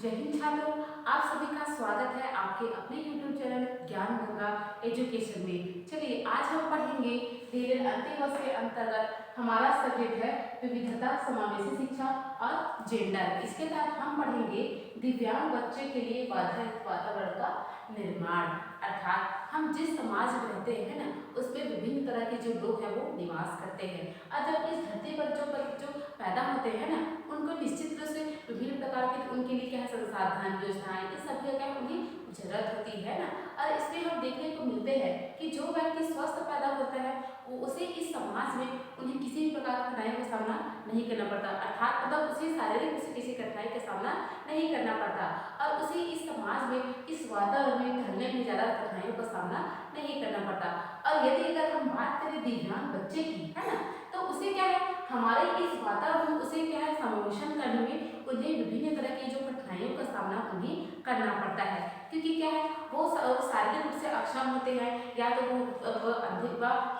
जय हिंद छात्रों, आप सभी का स्वागत है आपके अपने YouTube चैनल ज्ञान गंगा एजुकेशन में। चलिए आज हम पढ़ेंगे धीरे अंतिम वर्ष के अंतर्गत हमारा सब्जेक्ट है विविधता समावेशी शिक्षा और जेंडर। इसके तहत हम पढ़ेंगे दिव्यांग बच्चे के लिए बाधारहित वातावरण का निर्माण। अर्थात हम जिस समाज में रहते हैं ना, उसमें विभिन्न तरह के जो लोग हैं वो निवास करते हैं और जब इस धरती पर जो पैदा होते हैं ना, उनको निश्चित रूप से विभिन्न प्रकार के उनके लिए क्या है संसाधन योजनाएं इस सब की क्या उन्हें जरूरत होती है ना। और इसमें हम देखने को मिलते हैं कि जो व्यक्ति स्वस्थ पैदा होता है वो उसे इस समाज में उन्हें किसी भी प्रकार की कठिनाई का सामना नहीं करना पड़ता। अर्थात मतलब उसे शारीरिक उसे किसी कठिनाई का सामना नहीं करना पड़ता और उसे इस समाज में इस वातावरण में ढलने में ज़्यादा कठिनाइयों का सामना नहीं करना पड़ता। और यदि अगर हम बात करें दिव्यांग बच्चे की है ना, तो उसे क्या है हमारे इस वातावरण उसे क्या है समावेशन करने में उन्हें विभिन्न तरह की जो कठिनाइयों का सामना उन्हें करना पड़ता है, क्योंकि क्या है वो शारीरिक रूप से अक्षम होते हैं या तो वो अंधे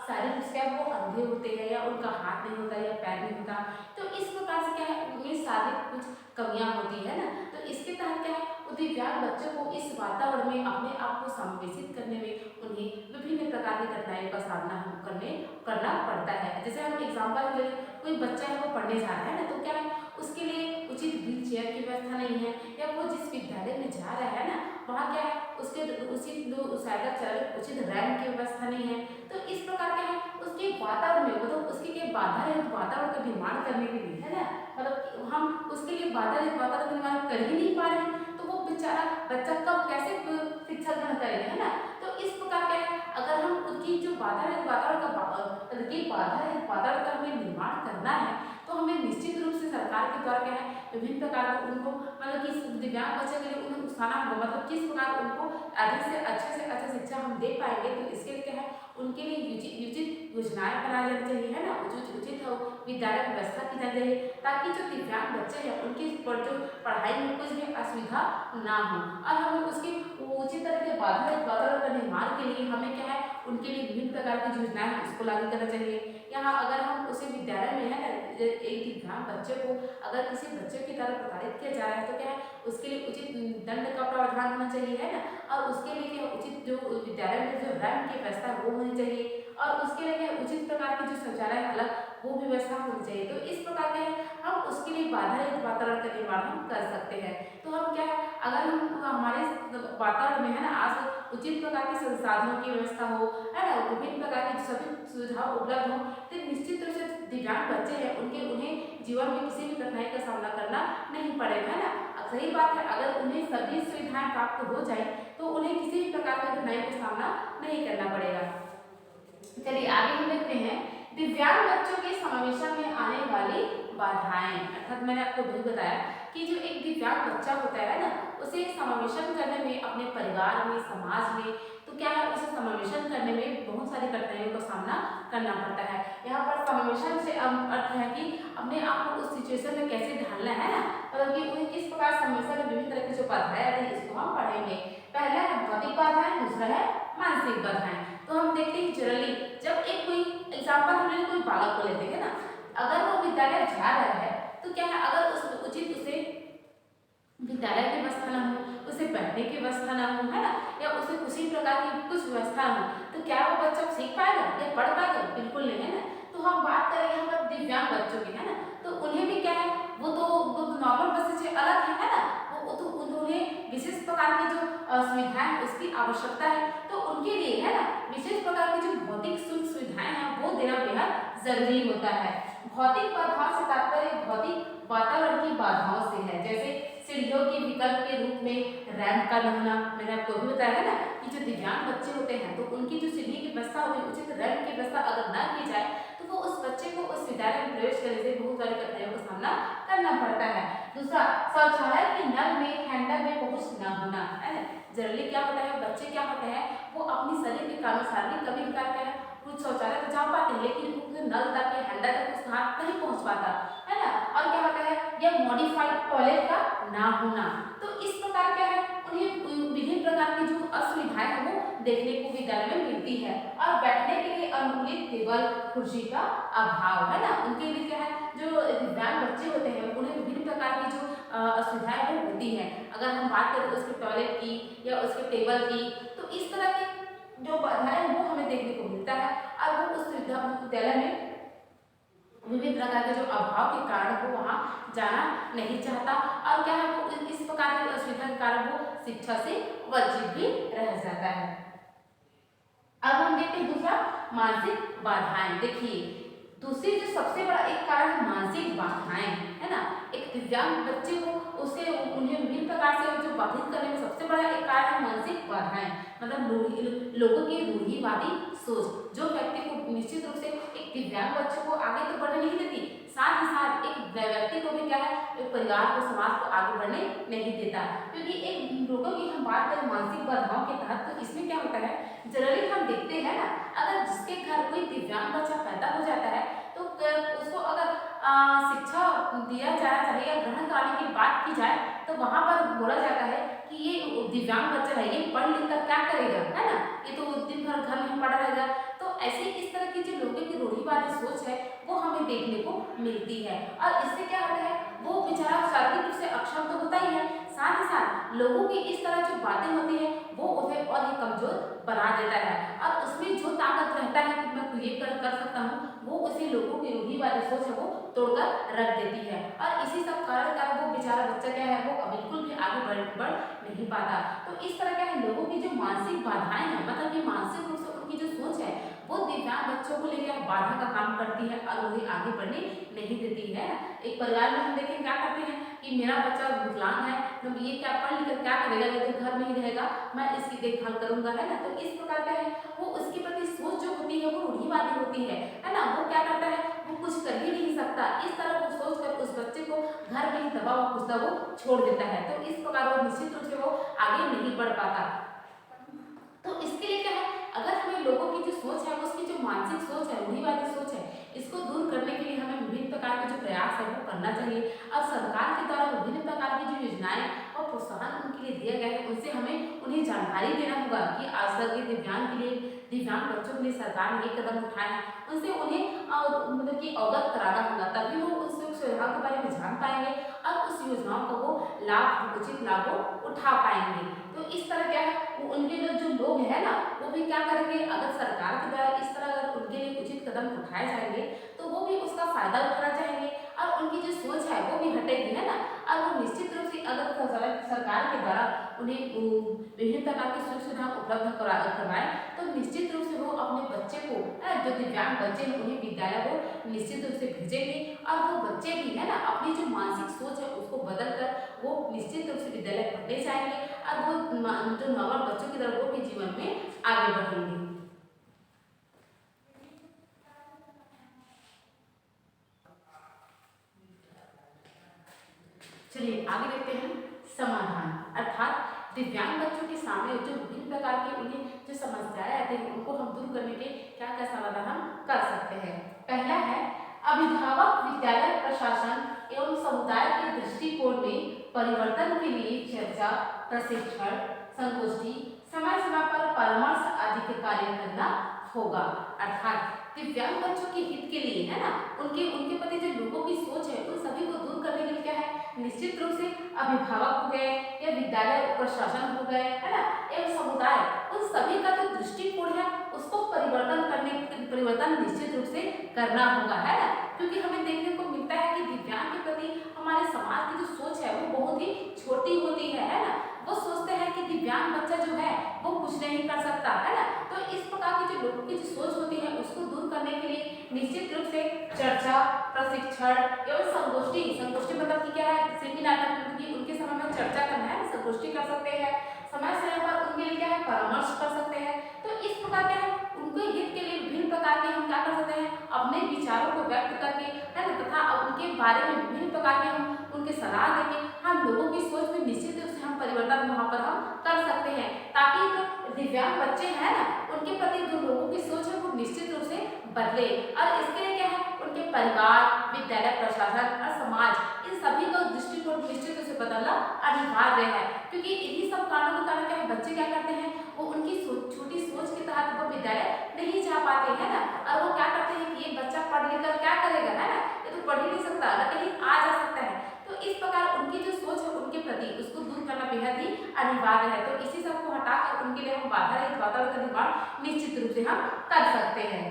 शारीरिक रूप से वो अंधे होते हैं या उनका हाथ नहीं होता या पैर नहीं होता। तो इस प्रकार से क्या है उनमें शारीरिक कुछ कमियां होती है ना। तो इसके तहत क्या है दिव्यांग बच्चों को इस वातावरण में अपने आप को समावेशित करने में उन्हें विभिन्न प्रकार की कठिनाइयों का सामना करना पड़ता है। जैसे हम एग्जाम्पल ले, कोई बच्चा है वो पढ़ने जा रहा है ना, तो क्या है उसके लिए उचित व्हील चेयर की व्यवस्था नहीं है या वो जिस विद्यालय में जा रहा है ना वहाँ क्या है उसके उचित साइकिल चलाने उचित रैंप की व्यवस्था नहीं है। तो इस प्रकार क्या है उसके वातावरण में मतलब उसके लिए बाधा है वातावरण का निर्माण करने के लिए है ना, मतलब हम उसके लिए बाधा है वातावरण का निर्माण कर ही नहीं पा रहे हैं, तो वो बेचारा बच्चा कब कैसे शिक्षा ग्रहण करेगा है ना। तो इस प्रकार क्या है अगर हम उनकी जो बाधा है वातावरण का हमें निर्माण करना है तो हमें निश्चित रूप से सरकार के द्वारा क्या है विभिन्न प्रकार के उनको मतलब कि दिव्यांग बच्चे के लिए उन्हें उकसाना होगा, मतलब किस प्रकार उनको अधिक से अच्छा शिक्षा हम दे पाएंगे। तो इसके लिए क्या है उनके लिए उचित योजनाएं बनाई जानी चाहिए है ना, उचित विद्यालय व्यवस्था की जानी चाहिए ताकि जो दिव्यांग बच्चे हैं उनकी जो पढ़ाई में कुछ भी असुविधा ना हो। और हमें उसके उचित तरह के वातावरण का निर्माण के लिए हमें क्या है उनके लिए विभिन्न प्रकार की योजनाएं उसको लागू करना चाहिए। यहाँ अगर हम उसी विद्यालय में है एक दिव्यांग बच्चे को अगर किसी बच्चे की तरह प्रताड़ित किया जा रहा है तो क्या है उसके लिए उचित दंड का प्रावधान होना चाहिए है ना, और उसके लिए क्या उचित जो विद्यालय में जो रैंप की व्यवस्था वो होनी चाहिए और उसके लिए क्या उचित प्रकार की जो शौचालय अलग वो भी व्यवस्था होनी चाहिए। तो इस प्रकार के हम उसके लिए बाधारहित वातावरण का निर्माण हम कर सकते हैं। तो हम क्या है अगर हम हमारे वातावरण में है ना आज उचित प्रकार के संसाधनों की व्यवस्था हो है ना, विभिन्न प्रकार की सभी सुविधा उपलब्ध हो तो निश्चित रूप से दिव्यांग बच्चे हैं उन्हें जीवन में किसी भी कठिनाई का सामना करना नहीं पड़ेगा है ना। सही बात है अगर उन्हें सभी सुविधाएं प्राप्त हो जाए तो उन्हें किसी भी प्रकार की कठिनाई का सामना नहीं करना पड़ेगा। चलिए आगे हम देखते हैं दिव्यांग बच्चों के समावेशन में आने वाली बाधाएं। अर्थात मैंने आपको भी बताया कि जो एक दिव्यांग बच्चा होता है ना उसे समावेशन करने में अपने परिवार में समाज में तो क्या है उसे समावेशन करने में बहुत सारी कठिनाइयों का सामना करना पड़ता है। यहाँ पर समावेशन से अर्थ है कि अपने आप को उस सिचुएशन में कैसे ढालना है ना, मतलब कि उन्हें किस प्रकार समावेशन में विभिन्न तरह की जो बाधाएं आती है इसको हम पढ़ेंगे। पहला है भौतिक बाधाएं, दूसरा है मानसिक बाधाएं। तो हम देखते हैं जनरली जब एक कोई एग्जाम्पल हम कोई बालक को लेते हैं ना, अगर वो विद्यालय जा रहा है तो क्या है अगर उस उचित उसे विद्यालय की व्यवस्था ना हो उसे बैठने की व्यवस्था ना हो है ना या उसे किसी प्रकार की कुछ व्यवस्था हो तो क्या वो बच्चा सीख पाएगा या पढ़ पाएगा? बिल्कुल नहीं है ना। तो हम बात करें यहाँ पर दिव्यांग बच्चों की है ना, तो उन्हें भी क्या है वो नॉर्मल बच्चे से अलग है ना, वो तो उन्हें विशेष प्रकार की जो सुविधाएं उसकी आवश्यकता है तो उनके लिए है ना विशेष प्रकार की जो भौतिक सुख सुविधाएं हैं वो देना बेहद जरूरी होता है। भौतिक बाधाओं से तात्पर्य भौतिक वातावरण की बाधाओं से है, जैसे सीढ़ियों के विकल्प के रूप में रैंप का न होना। मैंने आपको भी बताया है ना कि जो दिव्यांग बच्चे होते हैं तो उनकी जो सीढ़ी की व्यवस्था होती है उचित रैंप की व्यवस्था अगर न की जाए तो वो उस बच्चे को उस विद्यालय में प्रवेश करने से बहुत सारी कठिनाइयों का सामना करना पड़ता है। दूसरा शौचालय के नल में हैंडल में पहुंच न होना है ना। जनरली क्या होता है बच्चे क्या होते हैं वो अपनी शरीर के कारण शारीरिक कभी कभार क्या है कुछ शौचालय तो जा पाते हैं लेकिन नल तक या हैंडल तक उसका हाथ नहीं पहुंच पाता है ना। और क्या होता है यह मॉडिफाइड टॉयलेट का ना होना। तो इस प्रकार क्या है उन्हें विभिन्न प्रकार की जो असुविधाएं हैं वो देखने को विद्यालय में मिलती है और बैठने के लिए अनुकूलित टेबल कुर्सी का अभाव है ना। उनके लिए क्या है जो दिव्यांग बच्चे होते हैं उन्हें विभिन्न प्रकार की जो असुविधाएं वो होती हैं। अगर हम बात करें उसके टॉयलेट की या उसके टेबल की, तो इस तरह की जो बाधाएं वो हमें देखने को मिलता है और वो उस विद्यालय में विभिन्न प्रकार के जो अभाव के कारण वो वहाँ जाना नहीं चाहता और क्या है वो इस प्रकार की असुविधा के कारण वो शिक्षा से वंचित भी रह जाता है। अब हम देखते हैं दूसरा मानसिक बाधाएं। देखिए दूसरी जो सबसे बड़ा एक कारण है मानसिक बाधाएं, है ना। एक दिव्यांग बच्चे को उसे उन्हें विभिन्न प्रकार से जो बाधित करने में सबसे बड़ा एक कारण है मानसिक बाधाएं, मतलब लोगों की रूढ़िवादी सोच जो व्यक्ति को निश्चित रूप से एक दिव्यांग बच्चे को आगे तो बढ़ने नहीं देती, साथ ही साथ एक व्यक्ति को भी क्या है एक परिवार को समाज को आगे बढ़ने नहीं देता। क्योंकि एक लोगों की हम बात करें मानसिक बाधाओं के तहत, तो इसमें क्या होता है जनरली हम देखते हैं ना, अगर जिसके घर कोई दिव्यांग बच्चा पैदा हो जाता है तो उसको अगर शिक्षा दिया जाए चाहे या ग्रहण कराने की बात की जाए तो वहां पर बोला जाता है कि ये दिव्यांग बच्चा है, ये पढ़ लिख कर क्या करेगा, है ना, ये तो दिन भर घर में पड़ा रहेगा। तो ऐसे इस तरह की जो लोगों की रूढ़िवादी सोच है वो हमें देखने को मिलती है और इससे क्या होता है वो बेचारा शारीरिक रूप से अक्षम तो होता ही है, साथ ही साथ लोगों की इस तरह जो बातें होती है वो उसे और ही कमजोर बना देता है और उसमें जो ताकत रहता है कि मैं ये कर सकता हूँ वो उसी लोगों की रूढ़िवादी सोच है वो तोड़कर रख देती है और इसी सब कारण वो बेचारा बच्चा क्या है वो बिल्कुल भी आगे बढ़ नहीं पाता। तो इस तरह क्या है लोगों की जो मानसिक बाधाएं हैं, मतलब कि मानसिक रूप से उनकी जो सोच है वो दिव्यांग बच्चों को लेकर बाधा का काम करती है और उन्हें आगे बढ़ने नहीं देती है। एक परिवार में हम देखें क्या करते हैं कि मेरा बच्चा विकलांग है तो ये क्या पढ़ लिख कर क्या करेगा, ये तो घर में ही रहेगा, मैं इसकी देखभाल करूंगा, है ना। तो इस प्रकार का है वो उसके प्रति सोच जो होती है वो रूढ़िवादी होती है ना। वो क्या करता है वो कुछ कर ही नहीं सकता, इस तरह वो सोच कर उस बच्चे को घर में ही दबा हुआ कुचला वो छोड़ देता है। तो इस प्रकार वो निश्चित रूप से वो आगे नहीं बढ़ पाता। तो इसके लिए क्या है अगर हमें लोगों की जो सोच है उसकी जो मानसिक सोच है रूढ़िवादी सोच है इसको दूर करने के लिए हमें विभिन्न प्रकार के जो प्रयास है वो करना चाहिए और सरकार के द्वारा विभिन्न प्रकार की जो योजनाएं और प्रोत्साहन उनके लिए दिए गए हैं उनसे हमें उन्हें जानकारी देना होगा कि आज तक ये दिव्यांग के लिए दिव्यांग बच्चों के लिए सरकार ने ये कदम उठाए हैं, उनसे उन्हें मतलब कि अवगत कराना होगा, तभी वो उस सुविधाओं के बारे में जान पाएंगे और उस योजनाओं का वो लाभ उचित लाभ उठा पाएंगे। तो इस तरह क्या है वो उनके जो लोग हैं ना वो भी क्या करेंगे, अगर सरकार के द्वारा इस तरह अगर उनके लिए उचित कदम उठाए जाएंगे तो वो भी उसका फायदा उठाना चाहेंगे और उनकी जो सोच है वो भी हटेगी, है ना। और वो निश्चित रूप से अगर सरकार के द्वारा उन्हें विभिन्न प्रकार की सुख सुविधा उपलब्ध करवाएं तो निश्चित रूप से वो अपने बच्चे को जो दिव्यांग बच्चे हैं उन्हें विद्यालय को निश्चित रूप से भेजेंगे और वो बच्चे भी है ना अपनी जो मानसिक सोच है उसको बदल कर वो निश्चित रूप से विद्यालय पढ़ने जाएंगे और वो जो नॉर्मल बच्चों की तरह वो भी जीवन में आगे बढ़ेंगे। चलिए आगे देखते हैं समाधान, अर्थात दिव्यांग बच्चों के सामने जो विभिन्न प्रकार की उन्हें जो समस्याएं आती हैं उनको हम दूर करने के क्या क्या समाधान हम कर सकते हैं। पहला है अभिभावक विद्यालय प्रशासन एवं समुदाय के दृष्टिकोण में परिवर्तन के लिए चर्चा प्रशिक्षण संगोष्ठी समय समय पर परामर्श आदि के कार्य करना होगा। अर्थात दिव्यांग बच्चों के हित के लिए है ना उनके उनके प्रति जो लोगों की सोच है उन सभी को दूर करने के लिए क्या है निश्चित रूप से अभिभावक हो गए या विद्यालय प्रशासन हो गए, है ना, एवं समुदाय उन सभी का जो दृष्टिकोण है उसको परिवर्तन निश्चित रूप से करना होगा, है ना। क्योंकि हमें देखने को मिलता है कि दिव्यांग के प्रति हमारे समाज की जो सोच है वो बहुत ही छोटी होती है ना। वो सोचते हैं कि दिव्यांग बच्चा जो है वो कुछ नहीं कर सकता, है ना। तो इस प्रकार की जो लोगों की जो सोच होती है उसको दूर करने के लिए निश्चित रूप से चर्चा प्रशिक्षण एवं संगोष्ठी मतलब कि क्या है सेमिनार की उनके समय में चर्चा करना है, संगोष्ठी कर सकते हैं, समय समय पर उनके लिए क्या है परामर्श कर सकते हैं। तो इस प्रकार क्या है उनके हित के लिए विभिन्न प्रकार के हम क्या कर सकते हैं अपने विचारों को व्यक्त करके, है ना, तथा उनके बारे में विभिन्न प्रकार के हम उनके सलाह देके हम लोगों की सोच में निश्चित रूप से हम परिवर्तन वहाँ पर हम कर सकते हैं, ताकि जो दिव्यांग बच्चे हैं ना उनके प्रति जो लोगों की सोच है वो निश्चित रूप से बदले। और इसके लिए क्या है उनके परिवार विद्यालय प्रशासन और समाज इन सभी का दृष्टिकोण निश्चित रूप से बदलना अनिवार्य है। क्योंकि इन्हीं सब कारणों के कारण क्या है बच्चे क्या करते हैं वो उनकी छोटी सोच के तहत वो विद्यालय नहीं जा पाते हैं ना, और वो क्या करते हैं कि ये बच्चा पढ़ लिख कर क्या करेगा, है ना, ये तो पढ़ ही नहीं सकता ना कहीं आ जा सकता है। तो इस प्रकार उनकी जो सोच प्रति उसको दूर करना बेहद ही अनिवार्य है। तो इसी सब को हटाकर उनके लिए हम बाधा रहित वातावरण का निर्माण निश्चित रूप से हम कर सकते हैं।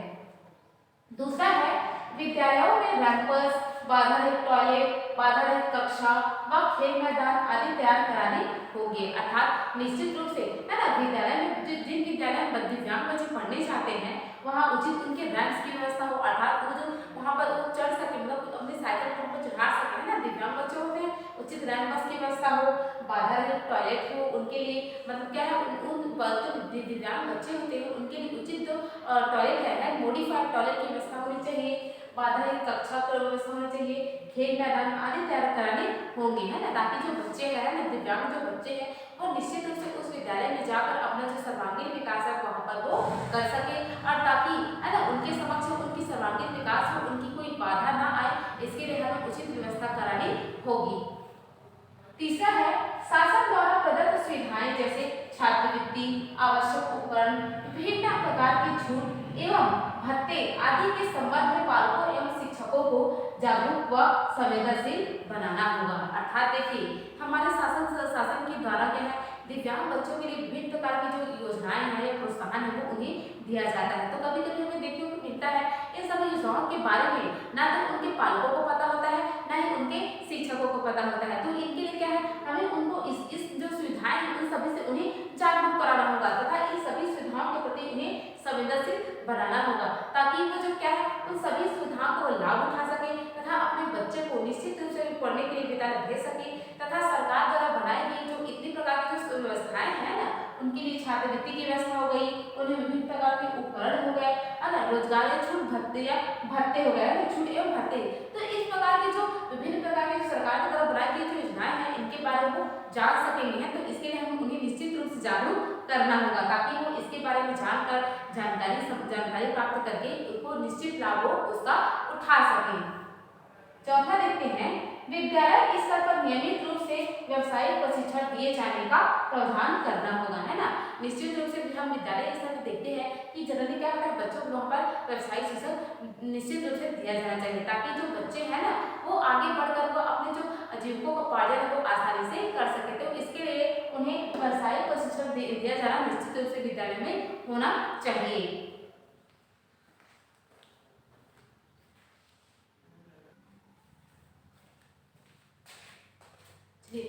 दूसरा है विद्यालयों में रैंपर्स, बाधा रहित टॉयलेट, बाधा रहित कक्षा व खेल मैदान आदि तैयार कराने होंगे। अर्थात निश्चित रूप से है ना, विद्यालय में जिन विद्यालय में दिव्यांग बच्चे पढ़ने चाहते हैं वहाँ उचित उनके रैंप्स की व्यवस्था हो, अर्थात वो जो वहाँ पर वो चढ़ सके, मतलब अपने साइकिल पर उनको चढ़ा सके, है ना, दिव्यांग बच्चे होते हैं, उचित रैंप बस की व्यवस्था हो, बाधा रहित टॉयलेट हो उनके लिए, मतलब क्या है उन जो दिव्यांग बच्चे होते हैं उनके लिए उचित जो टॉयलेट है मॉडिफाइड टॉयलेट की व्यवस्था होनी चाहिए, बाधा रहित कक्षा की व्यवस्था होनी चाहिए, खेल मैदान आदि तैयार कराने होंगे, है ना, ताकि जो बच्चे हैं ना, दिव्यांग जो बच्चे हैं वो निश्चित रूप से उस विद्यालय में जाकर अपना जो सर्वांगीण विकास है वहाँ पर वो कर सके, और ताकि है ना उनके समक्ष उनकी सर्वांगीण विकास में उनकी कोई बाधा ना आए, इसके लिए हमें उचित व्यवस्था करानी होगी। तीसरा है शासन द्वारा प्रदत्त सुविधाएं जैसे छात्रवृत्ति, आवश्यक उपकरण, विभिन्न प्रकार की छूट एवं भत्ते आदि के संबंध में पालकों एवं शिक्षकों को जागरूक व संवेदनशील बनाना होगा। अर्थात देखिए हमारे शासन के द्वारा क्या है दिव्यांग बच्चों के लिए विभिन्न प्रकार की जो योजनाएं हैं या प्रोत्साहन है वो उन्हें दिया जाता है। तो कभी कभी हमें देखने को मिलता है इन सभी योजनाओं के बारे में ना तो उनके पालकों को पता होता है ना ही उनके शिक्षकों को पता होता है। तो इनके लिए क्या है हमें उनको इस जो सुविधाएं हैं उन सभी से उन्हें जागरूक कराना होगा तथा इन सभी सुविधाओं के प्रति उन्हें संवेदनशील बनाना होगा, ताकि वो जो क्या है उन सभी सुविधाओं को लाभ उठा सके तथा अपने बच्चे को निश्चित रूप से पढ़ने के लिए विद्यालय भेज सके, तथा सरकार द्वारा बनाई गई जो इतनी प्रकार की जो व्यवस्थाएं हैं ना उनके लिए छात्रवृत्ति की व्यवस्था हो गई, उन्हें विभिन्न प्रकार के उपकरण हो गए, है ना, रोजगार या छूट भत्ते या भत्ते हो गए, छूट एवं भत्ते। तो इस प्रकार के जो विभिन्न प्रकार की सरकार के द्वारा बनाई गई जो योजनाएं हैं इनके बारे में वो जान सकेंगे, है तो इसके लिए हमें उन्हें निश्चित रूप से जागरूक करना होगा ताकि वो इसके बारे में जानकर जानकारी प्राप्त करके उनको निश्चित लाभ हो उसका उठा सके। चौथा देखते हैं विद्यालय स्तर पर नियमित रूप से व्यावसायिक प्रशिक्षण दिए जाने का प्रावधान करना होगा, है ना। निश्चित रूप से हम विद्यालय स्तर पर देखते हैं कि जनरली क्या होता है बच्चों को वहाँ पर व्यावसायिक शिक्षण निश्चित रूप से दिया जाना चाहिए ताकि जो बच्चे हैं ना वो आगे बढ़कर वो अपने जो जीविकों का उपार्जन है वो आसानी से कर सके। तो इसके लिए उन्हें व्यावसायिक प्रशिक्षण दिया जाना निश्चित रूप से विद्यालय में होना चाहिए।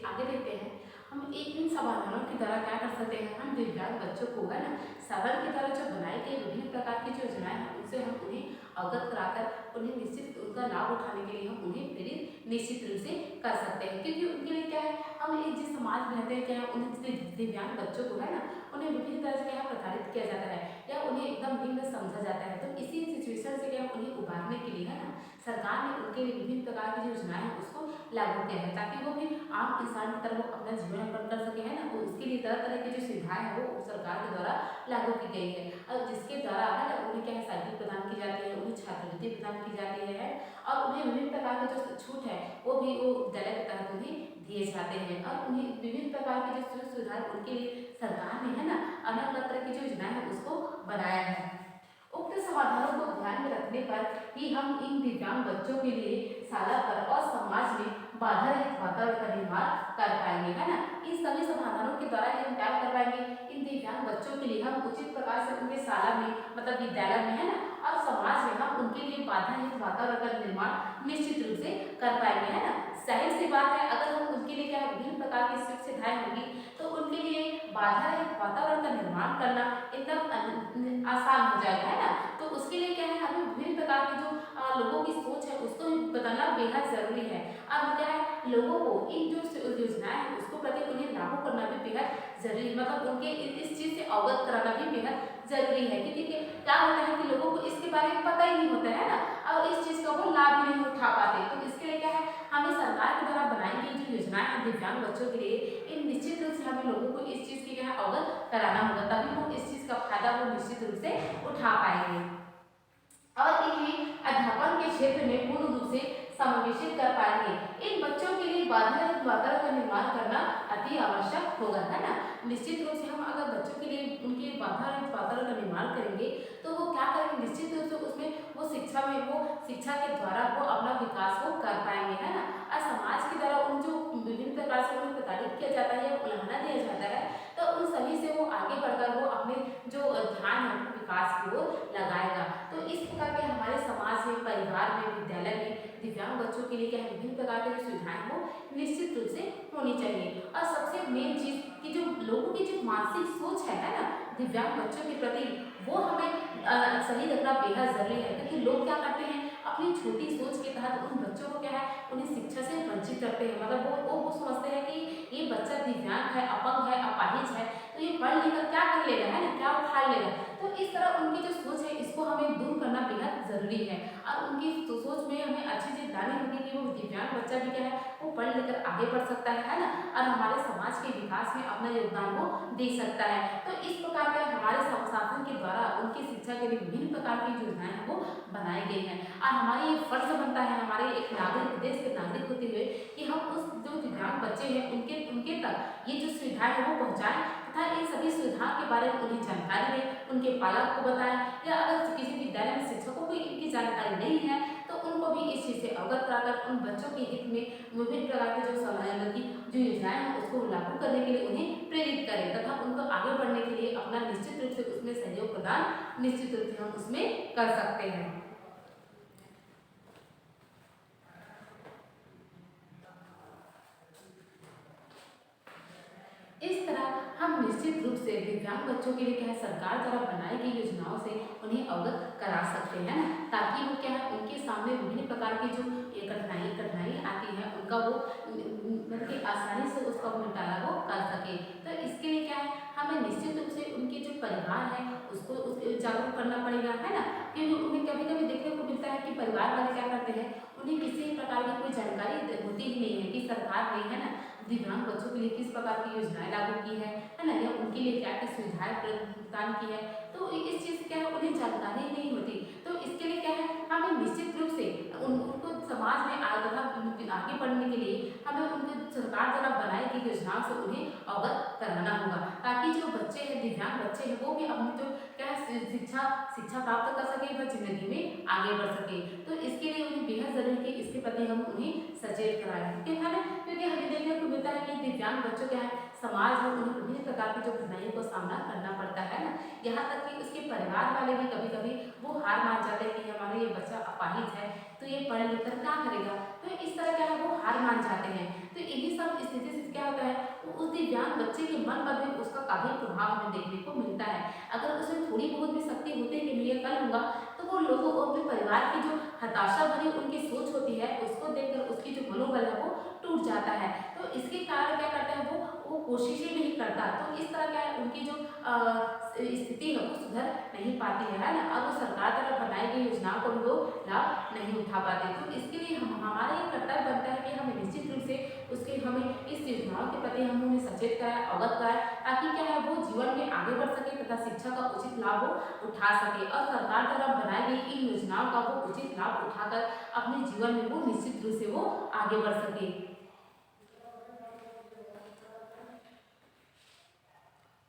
आगे देखते हैं हम इन समाधानों के द्वारा क्या कर सकते हैं, हम दिव्यांग बच्चों को है ना साधन की तरह जो बनाई गई विभिन्न प्रकार की जो योजनाएं हैं उनसे हम उन्हें अवगत कराकर उन्हें निश्चित उनका लाभ उठाने के लिए हम उन्हें प्रेरित निश्चित रूप से कर सकते हैं, क्योंकि उनके लिए क्या है हम एक जिस समाज में रहते हैं क्या है उन्हें दिव्यांग बच्चों को है ना उन्हें विभिन्न तरह से क्या है प्रताड़ित किया जाता है या उन्हें एकदम निम्न समझा जाता है। तो इसी सिचुएशन से क्या उन्हें उबारने के लिए है ना सरकार ने उनके लिए विभिन्न प्रकार की जो योजनाएं हैं उसको लागू किया है ताकि वो भी आम इंसान की तरह अपना जीवन यापन कर सके, है ना। तो उसके लिए तरह तरह की जो सुविधाएं हैं वो सरकार के द्वारा लागू की गई है और जिसके द्वारा है ना उन्हें क्या है साइकिल प्रदान की जाती है, उन्हें छात्रवृत्ति प्रदान की जाती है और उन्हें विभिन्न प्रकार की जो छूट है वो भी वो विद्यालय के तहत उन्हें दिए जाते हैं और उन्हें विभिन्न प्रकार की जो सुविधा सुविधाएं उनके लिए सरकार ने है ना अलग अलग तरह की जो योजनाएं है उसको बनाया है। उक्त समाधानों को ध्यान में रखने पर ही हम इन दिव्यांग बच्चों के लिए शाला पर और समाज में बाधा रहित वातावरण का निर्माण कर पाएंगे, है ना। इन सभी समाधानों के द्वारा हम क्या कर पाएंगे इन दिव्यांग बच्चों के लिए हम उचित प्रकार से उनके शाला में मतलब विद्यालय में है ना और समाज में हम उनके लिए बाधा रहित वातावरण का निर्माण निश्चित रूप से कर पाएंगे, है ना। जाहिर सी बात है अगर हम उनके लिए क्या है विभिन्न प्रकार की सुविधाएं होंगी तो उनके लिए बाधा रहित वातावरण का निर्माण करना एकदम आसान हो जाएगा, है ना। तो उसके लिए क्या है हमें विभिन्न प्रकार की जो लोगों की सोच है उसको बदलना बेहद जरूरी है। अब क्या है लोगों को इन जो योजनाएं हैं उसको प्रति उन्हें लागू करना भी बेहद जरूरी, मतलब उनके इस चीज से अवगत कराना भी बेहद जरूरी है, क्योंकि क्या होता है कि लोगों को इसके बारे में पता ही नहीं होता है ना और इस चीज का वो लाभ भी नहीं उठा पाते। तो इसके लिए क्या है हमें सरकार के द्वारा बनाई गई जो योजनाएं हैं दिव्यांग बच्चों के लिए इन निश्चित रूप से हमें लोगों को इस चीज की क्या है अवगत कराना होगा तभी वो इस चीज का फायदा वो निश्चित रूप से उठा पाएंगे और इन्हें अध्यापन के क्षेत्र में पूर्ण रूप से समावेशित कर पाएंगे। इन बच्चों के लिए बाधा रहित वातावरण का निर्माण करना अति आवश्यक होगा, है ना। निश्चित रूप से हम अगर बच्चों के लिए उनके बाधा रहित वातावरण का निर्माण करेंगे तो वो क्या करेंगे निश्चित रूप से उसमें वो शिक्षा के द्वारा वो अपना विकास वो कर पाएंगे, है ना। और समाज के द्वारा उन जो विभिन्न प्रकार से उन्हें प्रताड़ित की ओर लगाएगा। तो इस प्रकार के हमारे समाज में, परिवार में, विद्यालय में दिव्यांग बच्चों के लिए क्या है, विभिन्न प्रकार की जो सुविधाएं वो निश्चित रूप से होनी चाहिए। और सबसे मेन चीज कि जो लोगों की जो मानसिक सोच है ना दिव्यांग बच्चों के प्रति, वो हमें सही रखना बेहद जरूरी है। क्योंकि लोग क्या करते हैं, अपनी छोटी सोच के तहत उन बच्चों को क्या है, उन्हें शिक्षा से वंचित करते हैं। मतलब वो समझते हैं कि ये बच्चा दिव्यांग है, अपंग है, अपाहिज है, तो ये पढ़ लिख कर क्या कर लेगा, है ना, क्या उखाड़ लेगा। तो इस तरह उनकी जो सोच है इसको हमें दूर करना बेहद जरूरी है। और उनकी सोच में हमें अच्छी चीज लानी होगी कि वो दिव्यांग बच्चा भी क्या है, वो पढ़ लिख कर आगे बढ़ सकता है ना, और हमारे समाज के विकास में अपना योगदान वो दे सकता है। तो इस प्रकार के हमारे शासन के द्वारा उनकी शिक्षा के लिए विभिन्न प्रकार की योजनाएं हैं वो बनाई गई हैं। और हमारी ये फर्ज बनता है, हमारे एक नागरिक, देश के नागरिक होते हुए, कि हम उस जो दिव्यांग बच्चे हैं उनके उनके तक ये जो सुविधाएं है वो पहुंचाएं, तथा इन सभी सुविधाओं के बारे में उन्हें जानकारी दें, उनके पालक को बताएं, या अगर किसी विद्यालय में शिक्षकों को इनकी जानकारी नहीं है तो उनको भी इस चीज से अवगत कराकर उन बच्चों के हित में विभिन्न प्रकार के जो समाधान की जो योजनाएं हैं उसको लागू करने के लिए उन्हें प्रेरित करें, तथा उनको आगे बढ़ने के लिए अपना निश्चित रूप से उसमें सहयोग प्रदान निश्चित रूप से हम उसमें कर सकते हैं। इस तरह हम निश्चित रूप से दिव्यांग बच्चों के लिए क्या है, सरकार द्वारा बनाई गई योजनाओं से उन्हें अवगत करा सकते हैं ना, ताकि वो क्या है, उनके सामने विभिन्न प्रकार की जो ये कठिनाई आती है उनका वो मतलब कि आसानी से उसका निपटारा वो कर सके। तो इसके लिए क्या है, हमें निश्चित रूप से उनके जो परिवार है उसको जागरूक करना पड़ेगा, है ना। क्योंकि उन्हें कभी कभी देखने को मिलता है कि परिवार वाले क्या करते हैं, उन्हें किसी प्रकार की कोई जानकारी होती ही नहीं है कि सरकार ने, है ना, दिव्यांग बच्चों के लिए किस प्रकार की योजनाएं लागू की है ना, या उनके लिए क्या क्या सुविधाएं प्रदान की है। तो इस चीज क्या है, उन्हें जानकारी नहीं होती। तो इसके लिए क्या है, हमें निश्चित रूप से उनको समाज में आगे बढ़ने के लिए हमें उनके सरकार द्वारा बनाई गई योजनाओं से उन्हें अवगत कराना होगा, ताकि जो बच्चे हैं, दिव्यांग बच्चे हैं, वो भी अपनी जो क्या है शिक्षा प्राप्त कर सके, वह जिंदगी में आगे बढ़ सके। तो इसके लिए उन्हें बेहद जरूरी है कि इसके प्रति हम उन्हें सचेत कराएं, है ना। क्योंकि हमें देखने को मिलता है कि दिव्यांग बच्चों क्या है, समाज में उन्हें विभिन्न प्रकार की जो कठिनाइयों को सामना करना पड़ता है ना। यहाँ तक कि उसके परिवार वाले भी कभी कभी वो हार मान जाते हैं कि हमारा ये बच्चा अपाहिज है, तो ये पढ़ लिख कर क्या करेगा। तो इस तरह क्या है, वो हार मान जाते हैं। तो इन्हीं सब स्थिति से क्या होता है, उस दिव्यांग बच्चे के मन पर भी उसका काफी प्रभाव हमें देखने को मिलता है। अगर उसमें थोड़ी बहुत भी शक्ति होती है कि मैं ये कर लूंगा, तो वो लोगों को अपने परिवार की जो हताशा भरी उनकी सोच होती है उसको देखकर उसकी जो मनोबल है वो टूट जाता है। तो इसके कारण क्या करता है, वो कोशिशें नहीं करता। तो इस तरह क्या है, उनकी जो स्थिति है वो सुधर नहीं पाती है ना, और वो सरकार द्वारा बनाई गई योजनाओं को भी वो लाभ नहीं उठा पाते। तो इसके लिए हमारा ये कर्तव्य बनता है कि हमें निश्चित रूप से हमें इस योजनाओं के प्रति हम उन्हें सचेत कराएं, अवगत कराएं, ताकि क्या है, वो जीवन में आगे बढ़ सके तथा शिक्षा का उचित लाभ वो उठा सके, और सरकार द्वारा बनाई गई इन योजनाओं का वो उचित लाभ उठाकर अपने जीवन में वो निश्चित रूप से वो आगे बढ़ सके।